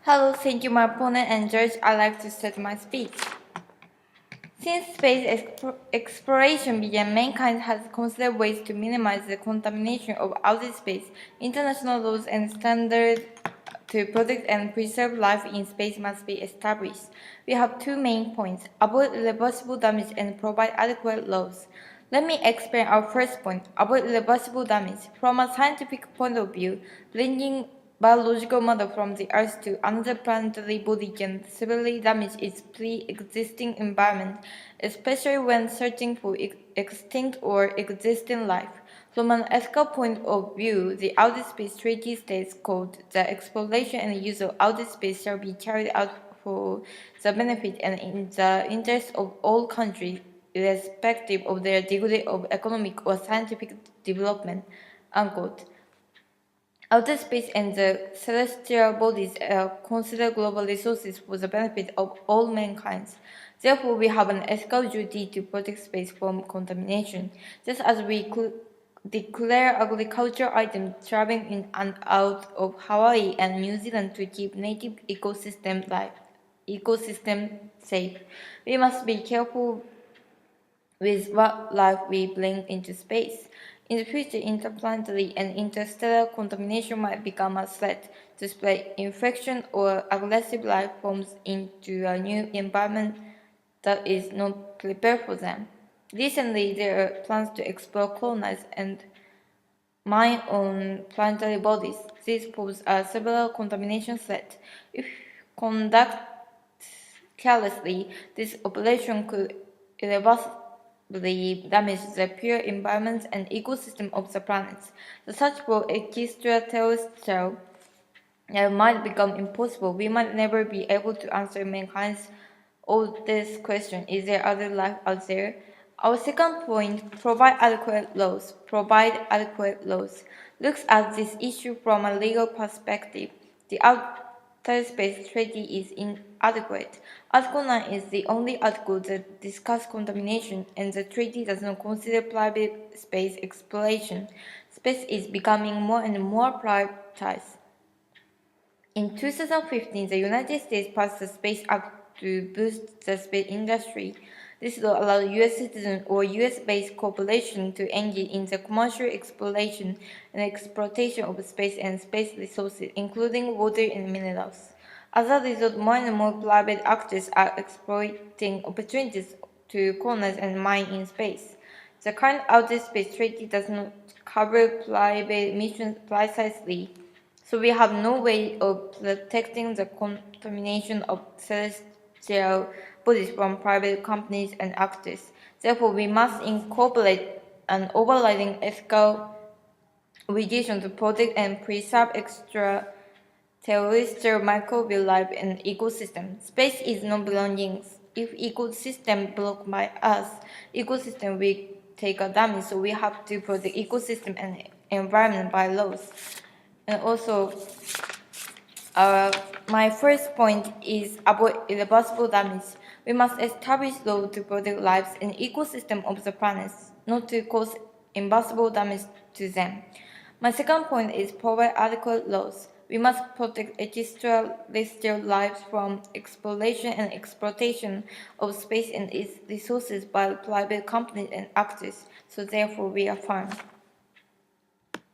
Hello, thank you, my opponent and judge. I'd like to start my speech. Since space exploration began, mankind has considered ways to minimize the contamination of outer space. International laws and standards to protect and preserve life in space must be established. We have two main points: avoid irreversible damage and provide adequate laws. Let me explain our first point: avoid irreversible damage. From a scientific point of view, bringing biological matter from the Earth to another planetary body can severely damage its pre-existing environment, especially when searching for extinct or existing life. From an ethical point of view, the Outer Space Treaty states, quote, "The exploration and use of outer space shall be carried out for the benefit and in the interest of all countries, irrespective of their degree of economic or scientific development," unquote. Outer space and the celestial bodies are considered global resources for the benefit of all mankind. Therefore, we have an ethical duty to protect space from contamination, just as we declare agricultural items traveling in and out of Hawaii and New Zealand to keep native ecosystem safe. We must be careful with what life we bring into space. In the future, interplanetary and interstellar contamination might become a threat to spread infection or aggressive life forms into a new environment that is not prepared for them. Recently, there are plans to explore, colonize, and mine on planetary bodies. These pose a severe contamination threat. If conducted carelessly, this operation could irreversibly damage the pure environment and ecosystem of the planet. The search for extraterrestrial might become impossible. We might never be able to answer mankind's oldest question: is there other life out there? Our second point: provide adequate laws. Provide adequate laws. Looks at this issue from a legal perspective. The Outer Space Treaty is inadequate. Article 9 is the only article that discusses contamination, and the treaty does not consider private space exploration. Space is becoming more and more privatized. In 2015, the United States passed the Space Act to boost the space industry. This will allow U.S. citizens or U.S.-based corporations to engage in the commercial exploration and exploitation of space and space resources, including water and minerals. As a result, more and more private actors are exploiting opportunities to colonize and mine in space. The current Outer Space Treaty does not cover private missions precisely, so we have no way of protecting the contamination of celestial bodies from private companies and actors. Therefore, we must incorporate an overriding ethical obligation to protect and preserve extraterrestrial microbial life and ecosystem. Space is no belongings. If ecosystem blocked by us, ecosystem will take a damage. So we have to protect ecosystem and environment by laws. And also, my first point is avoid irreversible damage. We must establish laws to protect lives and ecosystem of the planet, not to cause irreversible damage to them. My second point is provide adequate laws. We must protect extraterrestrial lives from exploration and exploitation of space and its resources by private companies and actors. So therefore, we affirm.